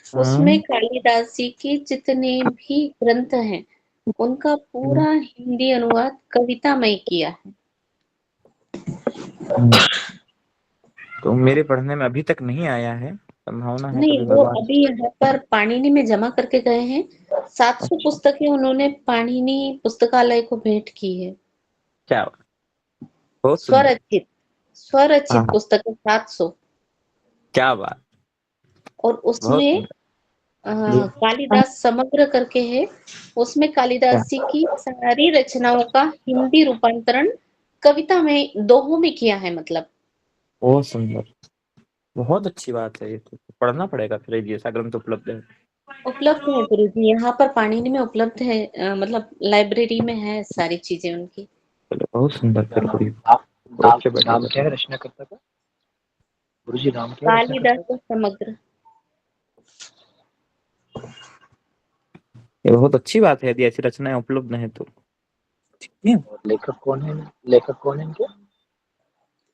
हाँ, उसमें कालिदास जी के जितने भी ग्रंथ हैं उनका पूरा हिंदी अनुवाद कविता में किया है। तो मेरे पढ़ने में अभी तक नहीं आया है, संभावना है नहीं, कभी वो भगवान। अभी यहाँ पर पाणिनि में जमा करके गए हैं। 700 अच्छा, पुस्तकें उन्होंने पाणिनि पुस्तकालय को भेंट की है। क्या बात, बहुत सुंदर। स्वरचित हाँ, स्वरचित पुस्तकें 700। क्या बात, और बहुत उसमें सुंदर। जी, कालिदास समग्र करके है। उसमें कालिदास जी की सारी रचनाओं का हिंदी रूपांतरण कविता में दोहों में किया है, मतलब बहुत सुंदर, बहुत अच्छी बात है। ये तो पढ़ना पड़ेगा फिर, ये ऐसा ग्रंथ उपलब्ध है। उपलब्ध है गुरु जी, यहाँ पर पाणिनि में उपलब्ध है। मतलब लाइब्रेरी में है सारी चीजें उनकी। चलो, बहुत सुंदर, फिर नाम पूरी नाम नाम से बैठे नाम बैठे। क्या है रचनाकर्ता का? गुरुजी नाम क्या है रचनाकर्ता का? कालिदास समग्र। ये बहुत अच्छी बात है यदि ऐसी रचनाएं उपलब्ध हैं तो। ठीक है, और लेखक कौन है? लेखक कौन है इनके?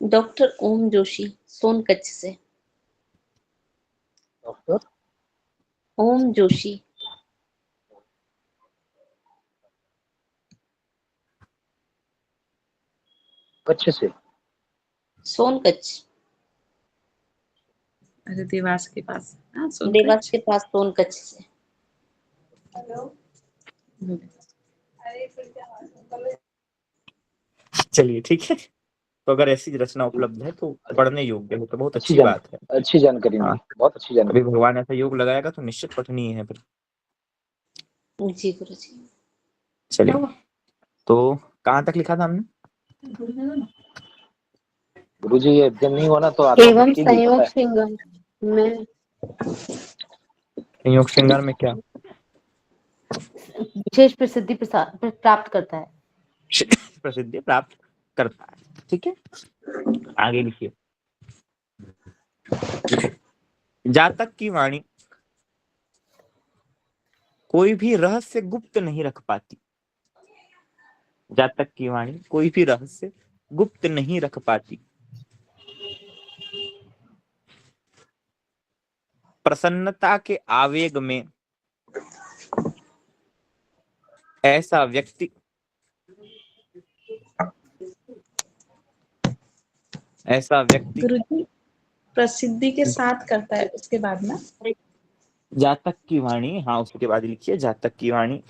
डॉक्टर ओम जोशी, सोनकच्छ से। डॉक्टर ओम जोशी। कच्छ से। सोनकच्छ, अरे देवास के पास। हाँ, देवास के पास सोनकच्छ से। चलिए ठीक है, तो अगर ऐसी रचना उपलब्ध है तो पढ़ने योग्य है, तो बहुत अच्छी जान बात है। अच्छी जानकारी हाँ, मिली, बहुत अच्छी जानकारी। कभी भगवान ऐसा योग लगाएगा तो निश्चित पठनीय है फिर। जी गुरुजी। चलिए, तो कहाँ तक लिखा था हमने? गुरुजी ये अध्ययन नहीं हुआ ना तो आत्मा एवं मुक्ति नहीं पता संयोग है। श्रृंगार में संयोग श्रृंगार में क्या विशेष प्रसिद्धि प्राप्त करता है। प्रसिद्धि प्राप्त करता है। ठीक है, आगे लिखिए। जातक की वाणी कोई भी रहस्य गुप्त नहीं रख पाती। जातक की वाणी कोई भी रहस्य गुप्त नहीं रख पाती। प्रसन्नता के आवेग में ऐसा व्यक्ति गुरुजी प्रसिद्धि के साथ करता है उसके बाद ना। जातक की वाणी, हाँ उसके बाद लिखिए, जातक की वाणी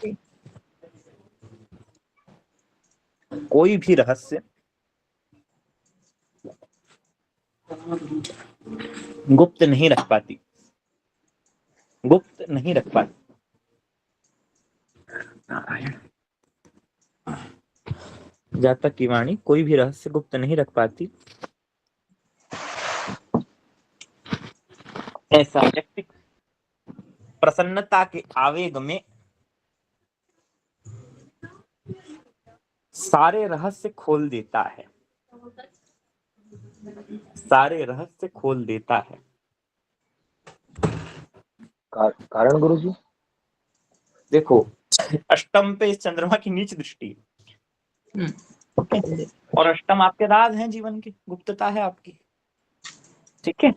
कोई भी रहस्य गुप्त नहीं रख पाती। गुप्त नहीं रख पाती। जातक की वाणी कोई भी रहस्य गुप्त नहीं रख पाती। ऐसा व्यक्ति प्रसन्नता के आवेग में सारे रहस्य खोल देता है। सारे रहस्य खोल देता है। कारण गुरुजी? देखो, अष्टम पे इस चंद्रमा की नीच दृष्टि, और अष्टम आपके राज हैं जीवन के, गुप्तता है आपकी। ठीक है,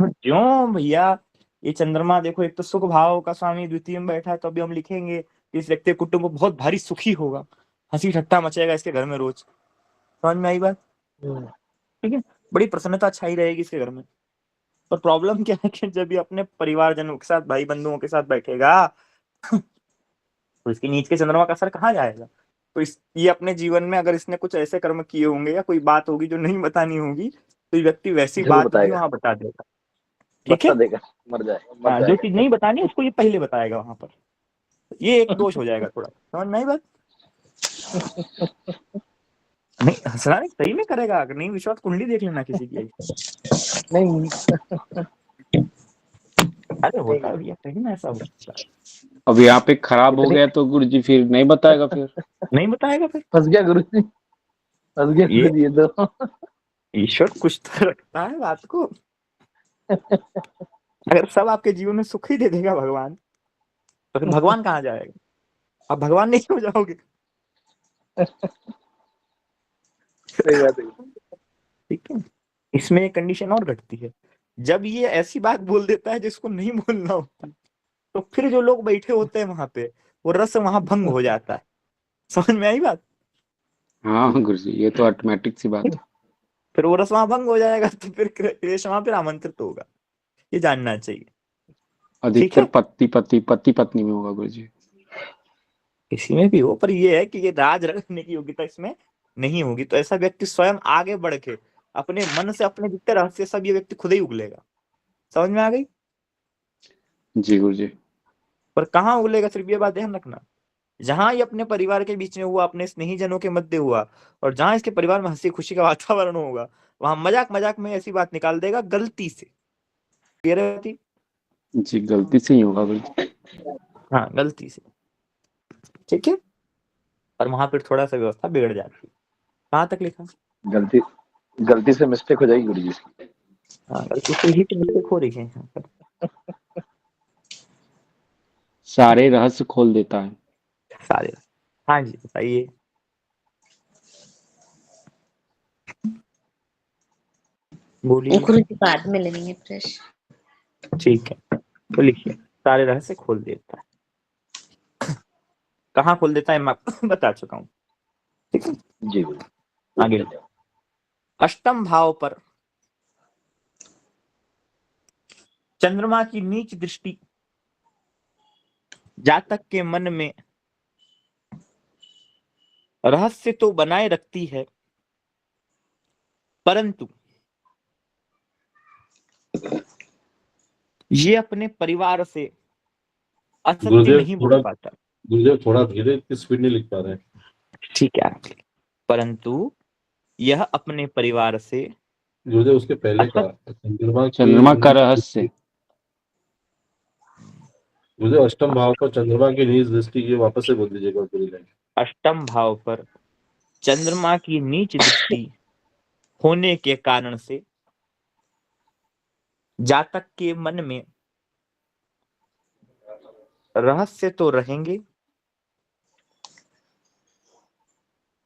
क्यों भैया, ये चंद्रमा देखो, एक तो सुख भाव का स्वामी द्वितीय में बैठा है, तो अभी हम लिखेंगे कि इस व्यक्ति कुटुंब बहुत भारी सुखी होगा, हंसी ठट्टा मचेगा इसके घर में रोज। समझ में आई बात? ठीक है, बड़ी प्रसन्नता छाई रहेगी इसके घर में। पर प्रॉब्लम क्या है कि जब ये अपने परिवारजनों के साथ, भाई बंधुओं के साथ बैठेगा तो इसके नीच के चंद्रमा का असर कहाँ जाएगा? तो ये अपने जीवन में अगर इसने कुछ ऐसे कर्म किए होंगे या कोई बात होगी जो नहीं बतानी होगी, तो ये व्यक्ति वैसी बात भी वहां बता देगा। ठीक है, देगा, मर जाएगा। जो चीज नहीं बतानी उसको ये पहले बताएगा वहां पर। ये एक दोष हो जाएगा थोड़ा। समझ में आई बात? नहीं हंसना नहीं, सही में करेगा। अगर नहीं विश्वास, कुंडली देख लेना किसी की। नहीं अरे होता है भैया, सही में ऐसा होता है। अब यहाँ पे खराब हो गया तो गुरुजी फिर नहीं बताएगा, फिर नहीं बताएगा, फिर फंस गया गुरुजी, फंस गया गुरुजी। तो ईश्वर कुछ तो रखता है बात को। अगर सब आपके जीवन में सुख ही दे देगा भगवान, तो फिर भगवान कहाँ जाएगा? आप भगवान नहीं हो जाओगे। सही बात है। ठीक है, इसमें एक कंडीशन और घटती है। जब ये ऐसी बात बोल देता है जिसको नहीं बोलना होती, तो फिर जो लोग बैठे होते हैं वहां पे, वो रस वहां भंग हो जाता है। समझ में आई बात? हाँ गुरुजी, ये तो ऑटोमेटिक सी बात है। फिर वो रस वहां भंग हो जाएगा, तो फिर क्लेश वहां फिर आमंत्रित होगा। ये जानना चाहिए। अधिकतर पति पत्नी में होगा गुरुजी। किसी में भी हो, पर ये है कि ये राज रखने की योग्यता इसमें नहीं होगी। तो ऐसा व्यक्ति स्वयं आगे बढ़ के अपने मन से अपने जितने रहस्य सब ये व्यक्ति खुद ही उगलेगा। समझ में आ गई? जी गुरुजी। पर कहाँ उगलेगा, सिर्फ ये बात ध्यान रखना, जहां ये अपने परिवार के बीच में हुआ, अपने स्नेही जनों के मध्य हुआ, और जहां इसके परिवार में हंसी खुशी का वातावरण होगा, वहां मजाक मजाक में ऐसी बात निकाल देगा गलती से। जी गलती से ही होगा गुरुजी। हाँ, गलती से। ठीक है, और वहां पर थोड़ा सा व्यवस्था बिगड़ जाती है। कहाँ तक लिखा? गलती से मिस्टेक हो जाएगी गुरुजी। हाँ, गलती से ही मिस्टेक हो रही है यहाँ पर। सारे रहस्य खोल देता है। सारे, हाँ जी बताइए। बोलिए। गुरुजी बाद में लेंगे प्रश्न। ठीक है, तो लिखिए, सारे रहस्य खोल देता है। कहाँ खोल देता है मैं आपको बता चुका हूँ। ठीक है जी, आगे। अष्टम भाव पर चंद्रमा की नीच दृष्टि जातक के मन में रहस्य तो बनाए रखती है, परंतु ये अपने परिवार से असत्य गुरुदेव नहीं बोल थोड़ा पाता। गुरुदेव थोड़ा धीरे, स्पीड नहीं लिख पा रहे हैं। ठीक है, परंतु यह अपने परिवार से गुरुदेव उसके पहले का चंद्रमा का रहस्य। गुरुदेव अष्टम भाव पर चंद्रमा की नीच दृष्टि, ये वापस से बोल दीजिएगा पूरी लाइन। अष्टम भाव पर चंद्रमा की नीच दृष्टि होने के कारण से जातक के मन में रहस्य तो रहेंगे,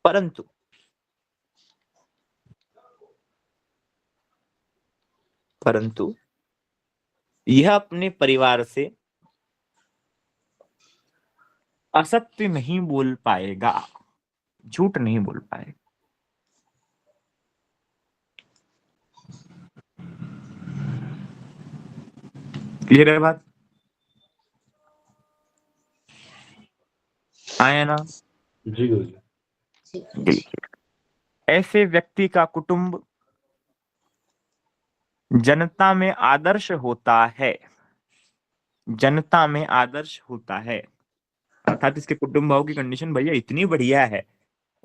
परंतु यह अपने परिवार से असत्य नहीं बोल पाएगा, झूठ नहीं बोल पाएगा। क्लियर है बात? आया ना? जी गुरुजी। देखिए, ऐसे व्यक्ति का कुटुंब जनता में आदर्श होता है, जनता में आदर्श होता है। अर्थात इसके कुटुंब भाव की कंडीशन भैया इतनी बढ़िया है,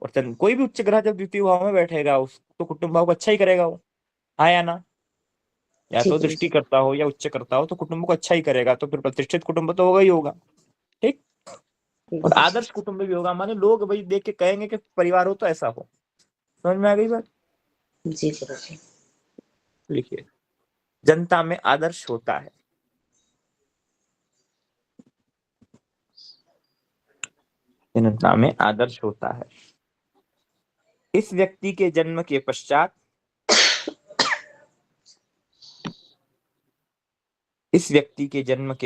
और कोई भी उच्च ग्रह जब द्वितीय भाव में बैठेगा उस तो कुटुंब भाव को अच्छा ही करेगा वो। आया ना? या तो दृष्टि करता हो या उच्च करता हो तो कुटुंब को अच्छा ही करेगा, तो फिर प्रतिष्ठित कुटुंब तो होगा ही होगा। ठीक, और आदर्श कुटुंब भी होगा, माने लोग भाई देख के कहेंगे कि परिवार हो तो ऐसा हो। समझ में आ गई बात? जी गुरुजी। लिखिए, जनता में आदर्श होता है, जनता में आदर्श होता है। इस व्यक्ति के जन्म के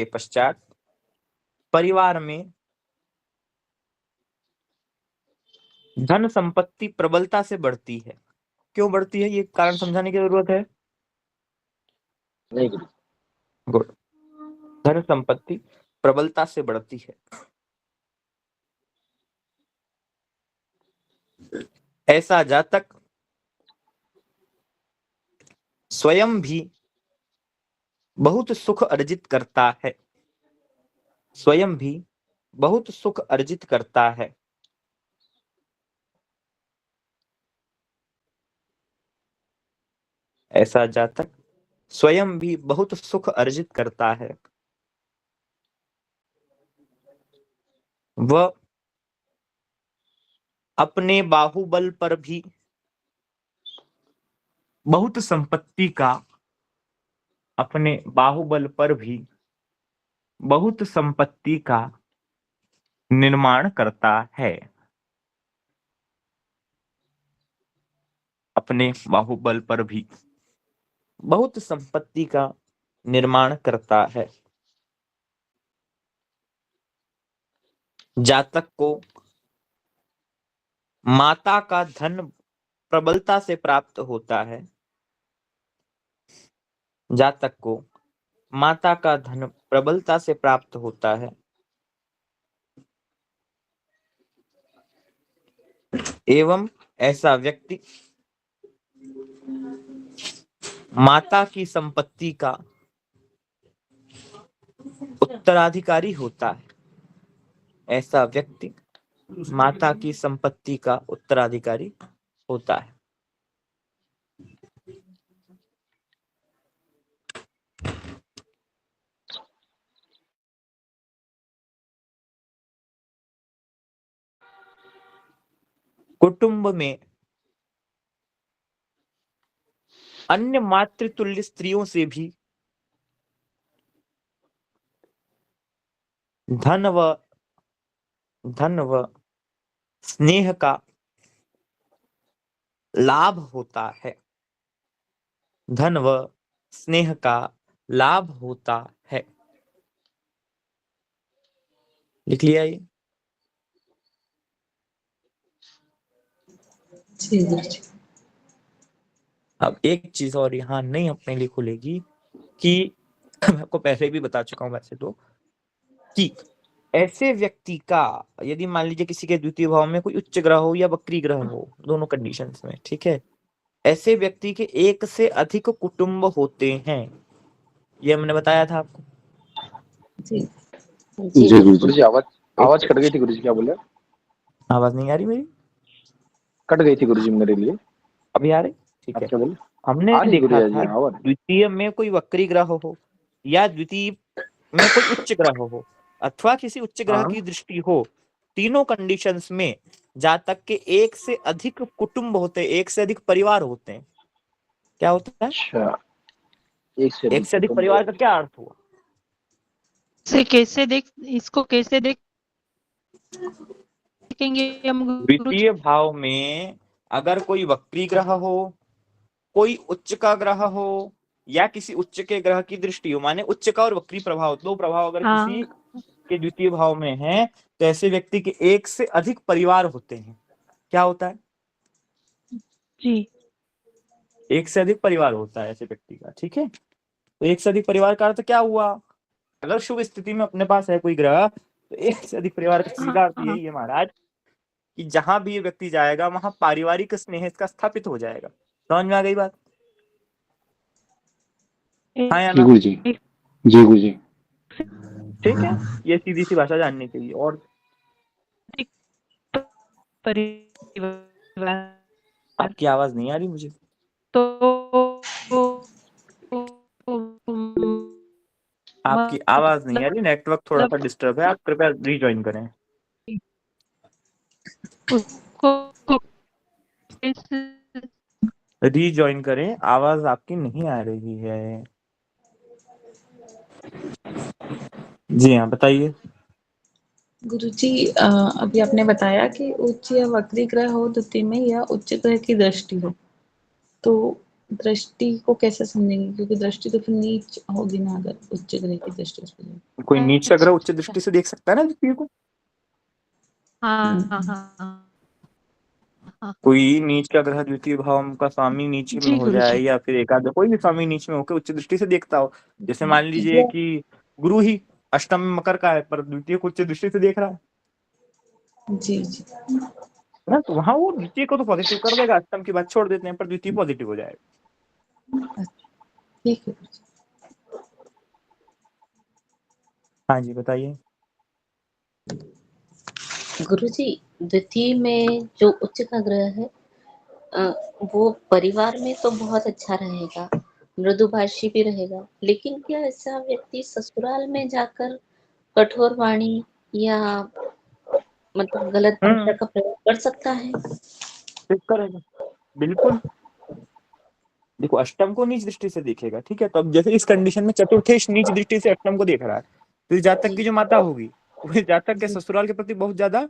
पश्चात परिवार में धन संपत्ति प्रबलता से बढ़ती है। क्यों बढ़ती है, ये कारण समझाने की जरूरत है? नहीं गुरु। गुड। धन संपत्ति प्रबलता से बढ़ती है। ऐसा जातक स्वयं भी बहुत सुख अर्जित करता है, स्वयं भी बहुत सुख अर्जित करता है। ऐसा जातक स्वयं भी बहुत सुख अर्जित करता है। वह अपने बाहुबल पर भी बहुत संपत्ति का, अपने बाहुबल पर भी बहुत संपत्ति का निर्माण करता है। अपने बाहुबल पर भी बहुत संपत्ति का निर्माण करता है। जातक को माता का धन प्रबलता से प्राप्त होता है, जातक को माता का धन प्रबलता से प्राप्त होता है। एवं ऐसा व्यक्ति माता की संपत्ति का उत्तराधिकारी होता है। ऐसा व्यक्ति माता की संपत्ति का उत्तराधिकारी होता है। कुटुंब में अन्य मातृतुल्य स्त्रियों से भी धन व स्नेह का लाभ होता है, धन व स्नेह का लाभ होता है। लिख लिया ये? जी गुरुजी। अब एक चीज और यहाँ नहीं अपने लिए खुलेगी कि मैं आपको पहले भी बता चुका हूँ वैसे तो, कि ऐसे व्यक्ति का यदि मान लीजिए किसी के द्वितीय भाव में कोई उच्च ग्रह हो या वक्री ग्रह हो, दोनों कंडीशंस में, ठीक है, ऐसे व्यक्ति के एक से अधिक कुटुंब होते हैं, ये हमने बताया था आपको। जी जी जी गुरु जी आवाज कट गई थी गुरु जी, क्या बोले? आवाज नहीं आ रही मेरी? कट गई थी गुरु जी मेरे लिए। अभी आ रही? ठीक आप है। क्या बोले? हमने आ रही देखा गुरु जी, था आवाज। द्वितीय में कोई वक्री ग्रह हो या द्वितीय में कोई उच्च ग्रह हो अथवा किसी उच्च ग्रह हाँ की दृष्टि हो, तीनों कंडीशंस में जातक के एक से अधिक कुटुंब होते हैं, एक से अधिक परिवार होते हैं। क्या होता है? अच्छा, एक से एक से अधिक परिवार का क्या अर्थ हुआ? इसको कैसे देखेंगे हम गुरु जी? द्वितीय भाव में अगर कोई वक्री ग्रह हो, कोई उच्च का ग्रह हो या किसी उच्च के ग्रह की दृष्टि हो, माने उच्च का और वक्री प्रभाव, दो प्रभाव अगर किसी के द्वितीय भाव में है, तो ऐसे व्यक्ति के एक से अधिक परिवार होते हैं। क्या होता है? जी एक से अधिक परिवार होता है ऐसे व्यक्ति का, ठीक है। तो एक से अधिक परिवार का अर्थ क्या हुआ? अगर शुभ स्थिति में अपने पास है कोई ग्रह, तो एक से अधिक परिवार का सीधा अर्थ यही है महाराज कि जहां भी ये व्यक्ति जाएगा वहां पारिवारिक स्नेह इसका स्थापित हो जाएगा। समझ में आ गई बात? हाँ या जी ना? गुरु जी, जी गुरु जी। ठीक है, ये सीधी सी भाषा जाननी चाहिए। और परिवार आपकी आवाज नहीं आ रही मुझे। तो आपकी आवाज नहीं आ रही, नेटवर्क थोड़ा सा मतलब डिस्टर्ब है, आप कृपया रीजॉइन करें। उसको रीजॉइन करें, आवाज आपकी नहीं आ रही है। जी हाँ, बताइए। गुरुजी अभी आपने बताया कि उच्च या वक्री ग्रह हो द्वितीय में या उच्च ग्रह की दृष्टि हो, तो दृष्टि को कैसे समझेंगे? क्योंकि दृष्टि तो फिर नीच होगी ना अगर उच्च ग्रह की दृष्टि उस पर। कोई नीच का ग्रह उच्च दृष्टि से देख सकता है ना द्वितीय को? कोई नीच का ग्रह द्वितीय भाव का स्वामी नीच में जी हो गुरु जाए जी। या फिर एकादश कोई भी स्वामी नीच में होकर उच्च दृष्टि से देखता हो, जैसे मान लीजिए या- कि गुरु ही अष्टम में मकर का है पर द्वितीय को उच्च दृष्टि से देख रहा है जी जी ना, तो वहां वो द्वितीय को तो पॉजिटिव कर देगा, अष्टम की बात छोड़ देते हैं, पर द्वितीय पॉजिटिव हो जाएगा। ठीक है गुरुजी। हाँ जी, बताइए। गुरुजी, द्वितीय में जो उच्च का ग्रह है वो परिवार में तो बहुत अच्छा रहेगा, मृदुभाषी भी रहेगा, लेकिन क्या ऐसा व्यक्ति ससुराल में जाकर कठोर वाणी या मतलब गलत भाषा का प्रयोग कर सकता है? ठीक करेगा, बिल्कुल। देखो, अष्टम को नीच दृष्टि से देखेगा, ठीक है, तो अब जैसे इस कंडीशन में चतुर्थेश नीच दृष्टि से अष्टम को देख रहा है, तो इस जातक की जो माता होगी वो इस जातक के ससुराल के प्रति बहुत ज्यादा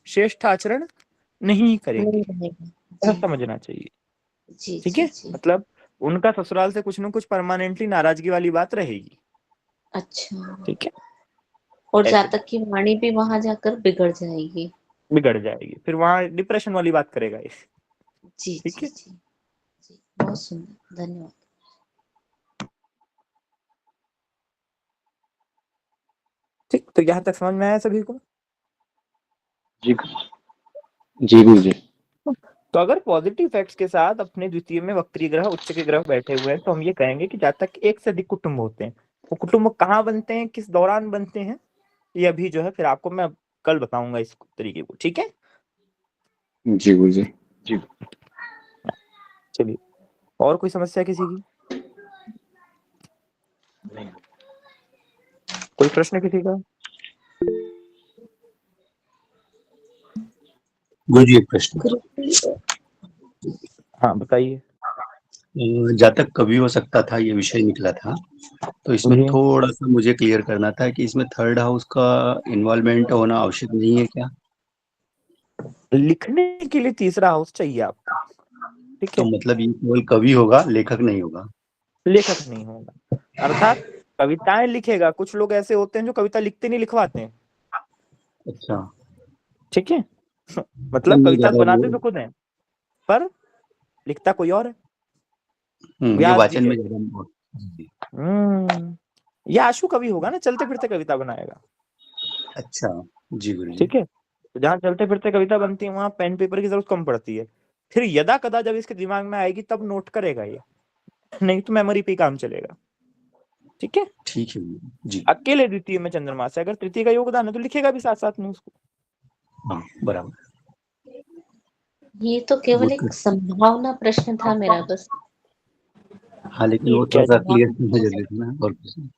श्रेष्ठ आचरण नहीं करेंगी, नहीं रहेगा। ऐसा जी समझना चाहिए। जी ठीक जी है, जी। मतलब उनका ससुराल से कुछ ना कुछ परमानेंटली नाराजगी वाली बात रहेगी। अच्छा, ठीक है, और ऐसे जातक की वाणी भी वहां जाकर बिगड़ जाएगी। बिगड़ जाएगी, फिर वहां डिप्रेशन वाली बात करेगा ये। जी ठीक जी है, जी जी, बहुत सुंदर, धन्यवाद। ठीक, तो यहाँ तक समझ में आया सभी को? जी जी गुरु जी। तो अगर पॉजिटिव फैक्ट्स के साथ अपने द्वितीय में वक्री ग्रह उच्च के ग्रह बैठे हुए हैं, तो हम ये कहेंगे कि जातक एक से अधिक कुटुंब होते हैं। वो कुटुंब कहाँ बनते हैं, किस दौरान बनते हैं, ये अभी जो है फिर आपको मैं कल बताऊंगा इस तरीके को। ठीक है, जी गुरु जी। जी चलिए, और कोई समस्या किसी की? नहीं। कोई प्रश्न किसी का? गुरुजी एक प्रश्न। गुरुजी, हाँ, बताइए। जातक कभी हो सकता था, ये विषय निकला था, तो इसमें जी, थोड़ा सा मुझे क्लियर करना था कि इसमें थर्ड हाउस का इन्वॉल्वमेंट होना आवश्यक नहीं है क्या? लिखने के लिए तीसरा हाउस चाहिए आपको। ठीक तो है, मतलब ये केवल कवि होगा, लेखक नहीं होगा? लेखक नहीं होगा, अर्थात कविताएं लिखेगा। कुछ लोग ऐसे होते हैं जो कविता लिखते नहीं, लिखवाते हैं। अच्छा, ठीक है तो मतलब मैं कविता ज्यादा बनाते वो तो खुद है पर लिखता कोई और है। ये व्यास जी वाचन में के। ज्यादा। ये आशु कवि होगा ना, चलते फिरते कविता बनाएगा। अच्छा जी गुरुजी। ठीक है, तो जहाँ चलते फिरते कविता बनती है वहां पेन पेपर की जरूरत कम पड़ती है। फिर यदा कदा जब इसके दिमाग में आएगी तब नोट करेगा ये, नहीं तो मेमोरी पे ही काम चलेगा। ठीक है, ठीक है जी। अकेले द्वितीय में चंद्रमा से अगर तृतीय का योगदान है तो लिखेगा भी साथ साथ में उसको। हाँ बराबर। ये तो केवल वो एक तो संभावना प्रश्न था मेरा बस। हाँ, लेकिन ये वो क्या थोड़ा सा जवाब क्लियर हो करना सकता जरूरी था ना, और कुछ नहीं।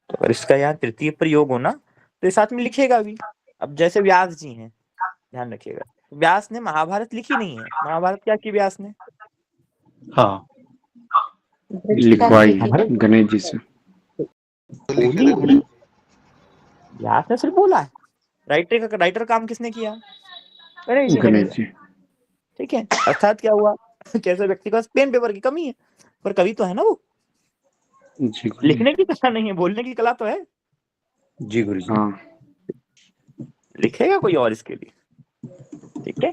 तो अगर इसका यहाँ तृतीय पर योग हो ना तो ये साथ में लिखेगा भी। अब जैसे व्यास जी हैं, ध्यान रखिएगा, व्यास ने महाभारत लिखी नहीं है। महाभारत क्या की व्यास ने? हाँ लिखवाई महाभारत गणेश जी से। बोली नहीं, व्यास ने सिर्फ बोला है। राइटर काम किसने किया? गणेश जी ने गणेश किया। जी। ठीक है, अर्थात क्या हुआ कैसे व्यक्ति के पास पेन पेपर की कमी है, पर कवि तो है ना वो। जी गुरुजी। लिखने की कला नहीं है, बोलने की कला तो है। जी गुरुजी। हाँ लिखेगा कोई और इसके लिए। ठीक है,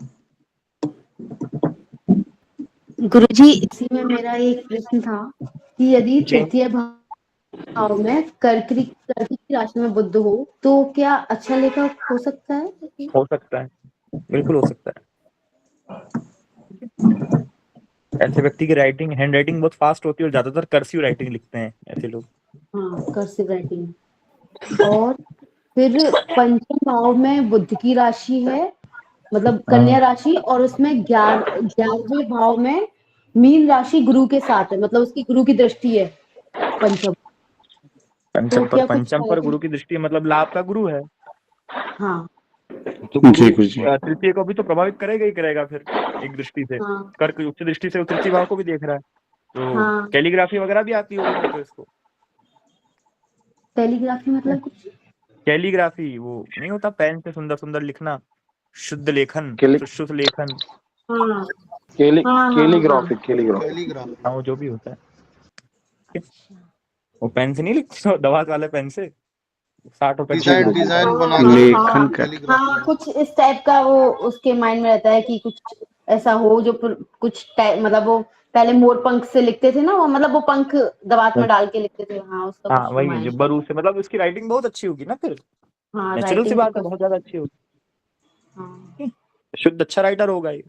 गुरुजी इसी में मेरा एक प्रश्न था कि यदि तृतीय भाव में कर्क की राशि में बुध हो तो क्या अच्छा लेखक हो सकता है? हो सकता है, बिल्कुल हो सकता है। ऐसे व्यक्ति की राइटिंग, हैंड राइटिंग बहुत फास्ट होती है और ज्यादातर कर्सिव राइटिंग लिखते हैं ऐसे लोग। हाँ, कर्सिव राइटिंग। और फिर पंचम भाव में बुध की राशि है, मतलब कन्या राशि, और उसमें 11वें भाव में मीन राशि गुरु के साथ है, मतलब उसकी गुरु की दृष्टि है पंचम। तो क्या कुछ पंचम पर गुरु की दृष्टि मतलब लाभ का गुरु है। हाँ तो गुरु जी गुरुजी। तृतीय को भी तो प्रभावित करेगा ही करेगा फिर एक दृष्टि से। हाँ कर्क उच्च दृष्टि से तृतीय भाव को भी देख रहा है, तो हाँ। कैलीग्राफी वगैरह भी आती होगी तो इसको। टेलीग्राफी मतलब कुछ? कैलीग्राफी वो नहीं होता पेन से सुंदर सुंदर लिखना, शुद्ध लेखन, सुश्रुत लेखन। हाँ हाँ कैलीग्राफी हाँ, वो जो भी होता है वो पेन से नहीं लिखते, दवात वाले पेन से 60 रुपए डिजाइन बना लेखन का। हाँ, कुछ इस टाइप का वो उसके माइंड में रहता है कि कुछ ऐसा हो जो कुछ मतलब वो पहले मोर पंख से लिखते थे ना, वो मतलब वो पंख दवात में डाल के लिखते थे। हाँ, उसका हाँ कुछ वही माइंड। जो बरू से, मतलब उसकी राइटिंग बहुत अच्छी होगी ना फिर। हाँ, नेचुरल सी राइटिंग तो बात है, बहुत ज्यादा अच्छी होगी। हाँ। शुद्ध अच्छा राइटर होगा ये,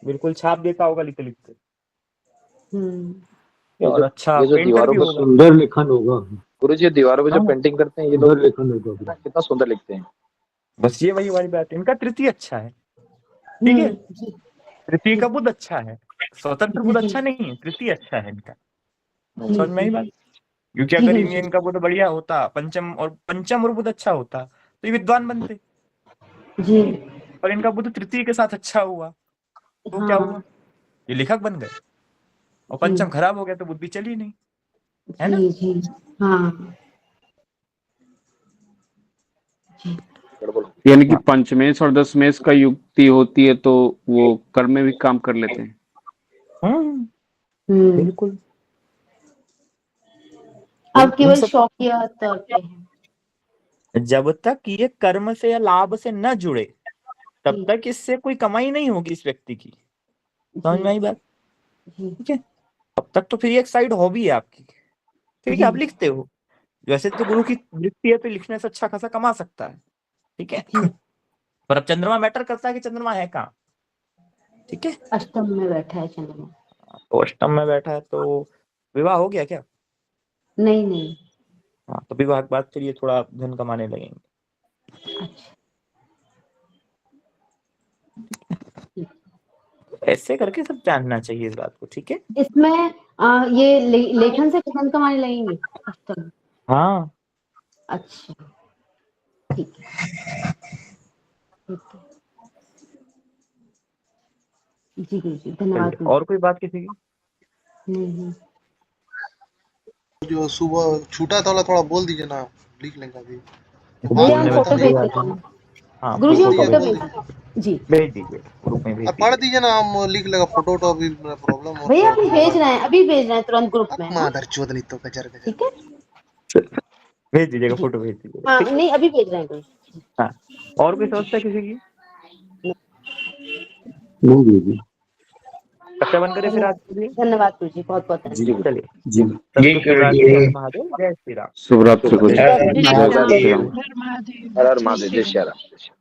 बिल्कुल छाप देता होगा लिखते लिखते। और अच्छा ये जो पेंटर दीवारों भी पर होगा। सुंदर लिखन होगा गुरुजी, ये दीवारों पे जो हाँ, पेंटिंग करते हैं ये लोग, लिखन होगा, कितना सुंदर लिखते हैं। बस ये वही वाली बात है, इनका तृतीय अच्छा है। ठीक है, तृतीय का बुध अच्छा है, स्वतंत्र बुध अच्छा नहीं है, तृतीय अच्छा है इनका। समझ में आई बात? क्योंकि अगर इनका बुध बढ़िया होता, पंचम और बुध अच्छा होता तो ये विद्वान बनते। जी। और इनका बुध तृतीय के साथ अच्छा हुआ तो क्या हुआ, ये लेखक बन गए। और पंचम खराब हो गया तो बुध भी चली नहीं, है ना? जी हाँ। यानी कि पंचमेश और दशमेश का युक्ति होती है तो वो कर्म में भी काम कर लेते हैं। बिल्कुल। अब केवल शौकिया तौर पे है। जब तक ये कर्म से या लाभ से न जुड़े तब तक इससे कोई कमाई नहीं होगी इस व्यक्ति की। समझ में आई बात? ठीक है, तब तक तो फिर एक साइड हॉबी है आपकी। ठीक है, आप लिखते हो, वैसे तो गुरु की वृत्ति है तो लिखने से अच्छा खासा कमा सकता है। ठीक है, पर अब चंद्रमा मैटर करता है कि चंद्रमा है कहाँ। ठीक है, अष्टम में बैठा है चंद्रमा। तो अष्टम में बैठा है तो विवाह हो गया क्या? नहीं। हाँ, तो विवाह के बाद फिर ये थोड़ा धन कमाने लगेंगे। अच्छा। ऐसे करके सब जानना चाहिए इस बात को। ठीक है, इसमें ये लेखन से धन कमाने लगेंगे अष्टम। हाँ अच्छा, ठीक है। जी गुरुजी, धन्यवाद। और कोई बात किसी की? नहीं। जो सुबह छूटा था थोड़ा बोल दीजिए ना, लिख लेंगे अभी। भैया हम फोटो भेज देते हैं। हाँ, गुरुजी हम फोटो फोटो भेज जी भेज दीजिए, ग्रुप में भेज पढ़ दीजिए ना, हम लिख लेगा। फोटो तो अभी प्रॉब्लम हो भैया हम भेज रहे हैं, अभी भेज रहे हैं तुरंत ग्रुप में। मादर चोद नहीं तो गजर गजर। ठीक है, भेज दीजिएगा, फोटो भेज दीजिएगा। हाँ नहीं अभी भेज रहे हैं। हाँ, और कोई समस्या किसी की? नहीं कक्षा बंद करें फिर आज के लिए। धन्यवाद गुरु जी, बहुत बहुत जी धन्यवाद। चलिए जी सतगुरु शिवरात्रि हर महादेव, जय श्री राम। शुभ रात्रि गुरु जी। जय जय श्री श्री राम, राम। हर महादेव, हर हर जय महादेव, श्री जय श्री राम। राम।